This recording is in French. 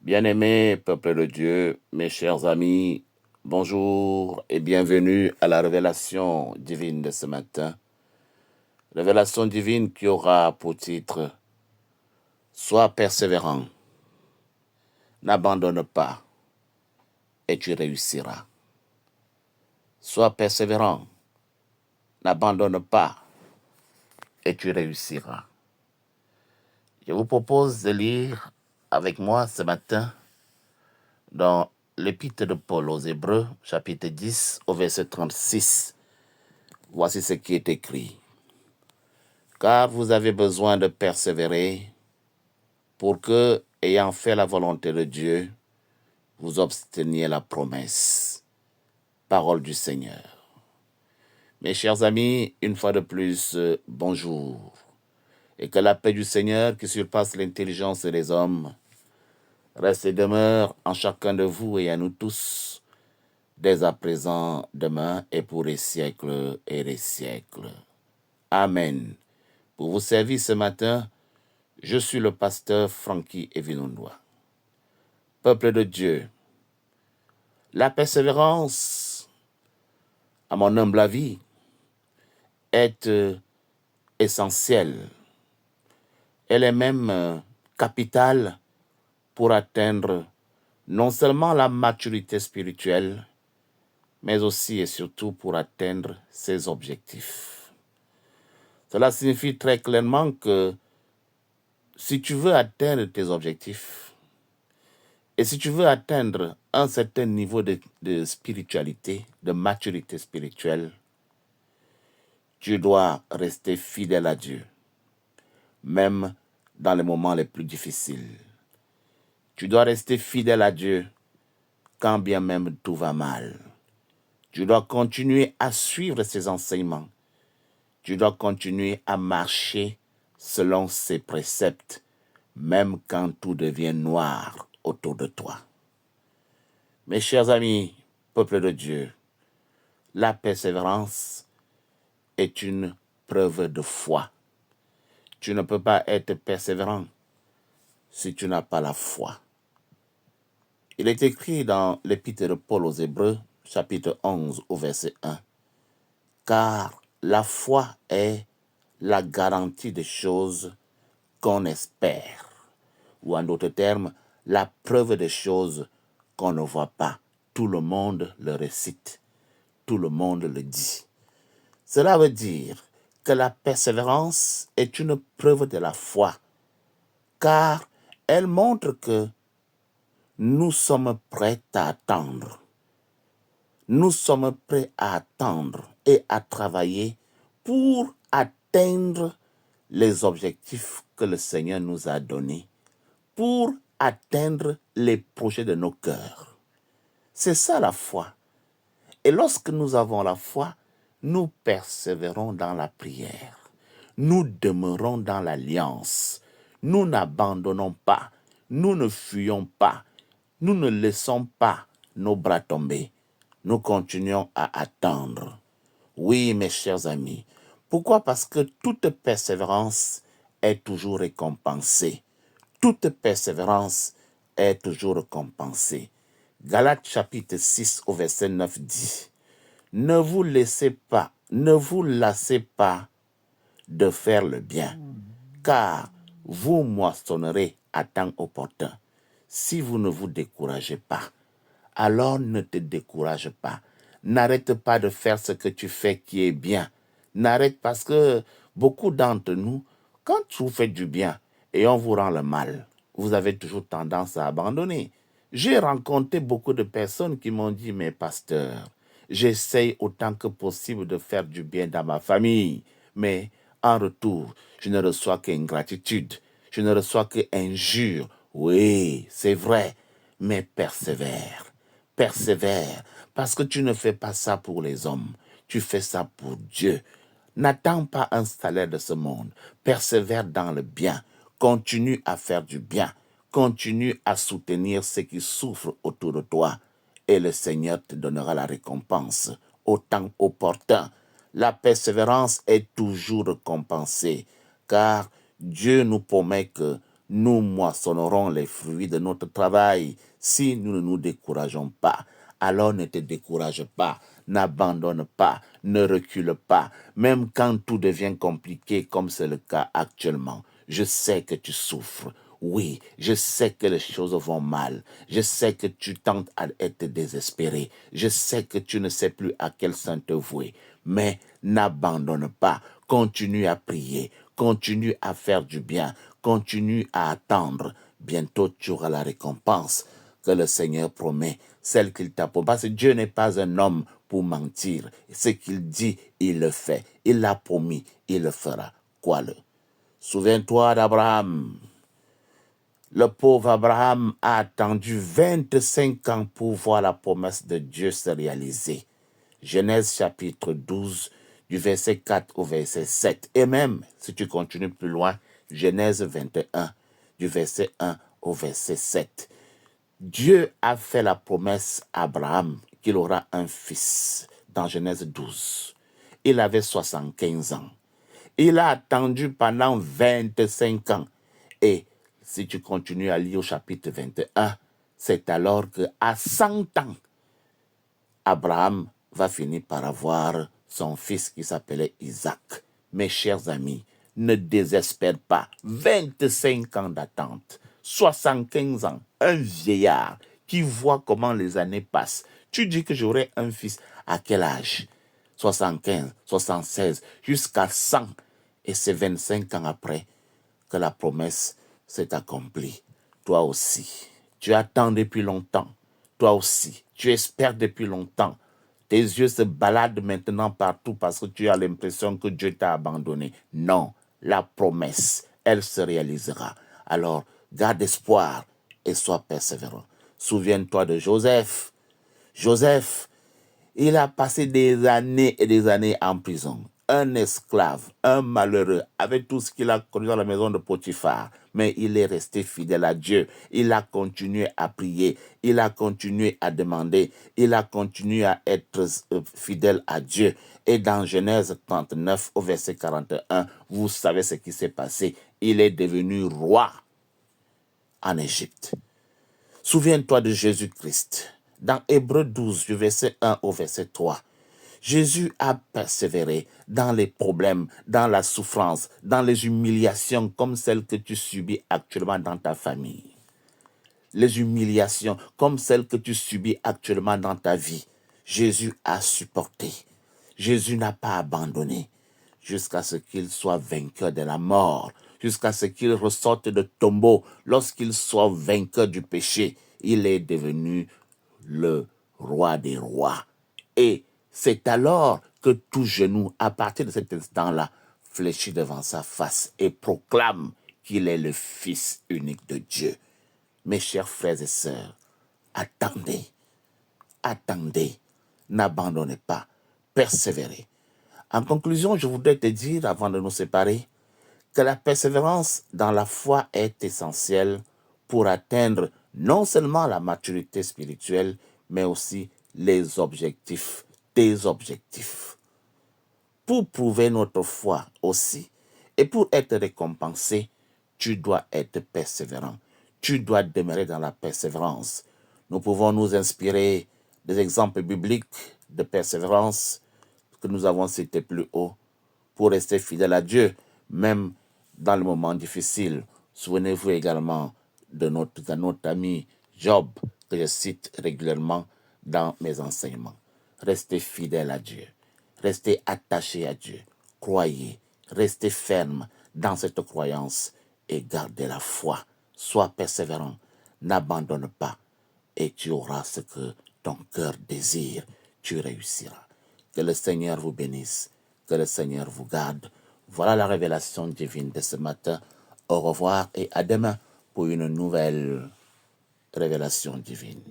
Bien-aimés, peuple de Dieu, mes chers amis, bonjour et bienvenue à la révélation divine de ce matin. Révélation divine qui aura pour titre « Sois persévérant, n'abandonne pas et tu réussiras. » Sois persévérant, n'abandonne pas et tu réussiras. Je vous propose de lire avec moi ce matin dans l'épître de Paul aux Hébreux, chapitre 10, au verset 36. Voici ce qui est écrit. Car vous avez besoin de persévérer pour que, ayant fait la volonté de Dieu, vous obteniez la promesse. Parole du Seigneur. Mes chers amis, une fois de plus, bonjour. Et que la paix du Seigneur, qui surpasse l'intelligence des hommes, reste et demeure en chacun de vous et à nous tous, dès à présent, demain et pour les siècles et les siècles. Amen. Pour vous servir ce matin, je suis le pasteur Frankie Evinondoa. Peuple de Dieu, la persévérance, à mon humble avis, est essentielle. Elle est même capitale pour atteindre non seulement la maturité spirituelle, mais aussi et surtout pour atteindre ses objectifs. Cela signifie très clairement que si tu veux atteindre tes objectifs, et si tu veux atteindre un certain niveau de spiritualité, de maturité spirituelle, tu dois rester fidèle à Dieu, même dans les moments les plus difficiles. Tu dois rester fidèle à Dieu quand bien même tout va mal. Tu dois continuer à suivre ses enseignements. Tu dois continuer à marcher selon ses préceptes, même quand tout devient noir autour de toi. Mes chers amis, peuple de Dieu, la persévérance est une preuve de foi. Tu ne peux pas être persévérant si tu n'as pas la foi. Il est écrit dans l'épître de Paul aux Hébreux, chapitre 11, au verset 1. Car la foi est la garantie des choses qu'on espère, ou en d'autres termes, la preuve des choses qu'on ne voit pas. Tout le monde le récite, tout le monde le dit. Cela veut dire que la persévérance est une preuve de la foi, car elle montre que nous sommes prêts à attendre. Nous sommes prêts à attendre et à travailler pour atteindre les objectifs que le Seigneur nous a donnés, pour atteindre les projets de nos cœurs. C'est ça la foi. Et lorsque nous avons la foi, nous persévérons dans la prière. Nous demeurons dans l'alliance. Nous n'abandonnons pas. Nous ne fuyons pas. Nous ne laissons pas nos bras tomber. Nous continuons à attendre. Oui, mes chers amis. Pourquoi? Parce que toute persévérance est toujours récompensée. Toute persévérance est toujours récompensée. Galates chapitre 6 au verset 9 dit « Ne vous lassez pas de faire le bien, car vous moissonnerez à temps opportun. Si vous ne vous découragez pas, alors ne te décourage pas. N'arrête pas de faire ce que tu fais qui est bien. N'arrête parce que beaucoup d'entre nous, quand vous faites du bien et on vous rend le mal, vous avez toujours tendance à abandonner. J'ai rencontré beaucoup de personnes qui m'ont dit « Mais pasteur, j'essaye autant que possible de faire du bien dans ma famille, mais en retour, je ne reçois qu'ingratitude, je ne reçois qu'injures. » Oui, c'est vrai, mais persévère. Persévère, parce que tu ne fais pas ça pour les hommes, tu fais ça pour Dieu. N'attends pas un salaire de ce monde. Persévère dans le bien. Continue à faire du bien. Continue à soutenir ceux qui souffrent autour de toi. Et le Seigneur te donnera la récompense au temps opportun. La persévérance est toujours récompensée, car Dieu nous promet que Nous moissonnerons les fruits de notre travail si nous ne nous décourageons pas. Alors ne te décourage pas, n'abandonne pas, ne recule pas, même quand tout devient compliqué comme c'est le cas actuellement. Je sais que tu souffres. Oui, je sais que les choses vont mal. Je sais que tu tentes à être désespéré. Je sais que tu ne sais plus à quel saint te vouer. Mais n'abandonne pas. Continue à prier. Continue à faire du bien. Continue à attendre. Bientôt, tu auras la récompense que le Seigneur promet, celle qu'il t'a promis. Parce que Dieu n'est pas un homme pour mentir. Ce qu'il dit, il le fait. Il l'a promis, il le fera. Quoi-le? Souviens-toi d'Abraham. Le pauvre Abraham a attendu 25 ans pour voir la promesse de Dieu se réaliser. Genèse chapitre 12, du verset 4 au verset 7. Et même, si tu continues plus loin, Genèse 21, du verset 1 au verset 7. Dieu a fait la promesse à Abraham qu'il aura un fils dans Genèse 12. Il avait 75 ans. Il a attendu pendant 25 ans. Et si tu continues à lire au chapitre 21, c'est alors qu'à 100 ans, Abraham va finir par avoir son fils qui s'appelait Isaac. Mes chers amis, ne désespère pas. 25 ans d'attente, 75 ans, un vieillard qui voit comment les années passent. Tu dis que j'aurai un fils à quel âge? 75, 76, jusqu'à 100. Et c'est 25 ans après que la promesse s'est accomplie. Toi aussi, tu attends depuis longtemps. Toi aussi, tu espères depuis longtemps. Tes yeux se baladent maintenant partout parce que tu as l'impression que Dieu t'a abandonné. Non, la promesse, elle se réalisera. Alors, garde espoir et sois persévérant. Souviens-toi de Joseph. Joseph, il a passé des années et des années en prison. Un esclave, un malheureux, avec tout ce qu'il a connu dans la maison de Potiphar. Mais il est resté fidèle à Dieu. Il a continué à prier. Il a continué à demander. Il a continué à être fidèle à Dieu. Et dans Genèse 39, au verset 41, vous savez ce qui s'est passé. Il est devenu roi en Égypte. Souviens-toi de Jésus-Christ. Dans Hébreux 12, du verset 1 au verset 3, Jésus a persévéré dans les problèmes, dans la souffrance, dans les humiliations comme celles que tu subis actuellement dans ta famille. Les humiliations comme celles que tu subis actuellement dans ta vie. Jésus a supporté. Jésus n'a pas abandonné jusqu'à ce qu'il soit vainqueur de la mort, jusqu'à ce qu'il ressorte de tombeau. Lorsqu'il soit vainqueur du péché, il est devenu le roi des rois. Et c'est alors que tout genou, à partir de cet instant-là, fléchit devant sa face et proclame qu'il est le Fils unique de Dieu. Mes chers frères et sœurs, attendez, attendez, n'abandonnez pas, persévérez. En conclusion, je voudrais te dire, avant de nous séparer, que la persévérance dans la foi est essentielle pour atteindre non seulement la maturité spirituelle, mais aussi les objectifs, tes objectifs. Pour prouver notre foi aussi, et pour être récompensé, tu dois être persévérant. Tu dois demeurer dans la persévérance. Nous pouvons nous inspirer des exemples bibliques de persévérance que nous avons cités plus haut pour rester fidèle à Dieu, même dans le moment difficile. Souvenez-vous également de notre ami Job, que je cite régulièrement dans mes enseignements. Restez fidèle à Dieu. Restez attaché à Dieu. Croyez. Restez ferme dans cette croyance et gardez la foi. Sois persévérant. N'abandonne pas et tu auras ce que ton cœur désire. Tu réussiras. Que le Seigneur vous bénisse. Que le Seigneur vous garde. Voilà la révélation divine de ce matin. Au revoir et à demain pour une nouvelle révélation divine.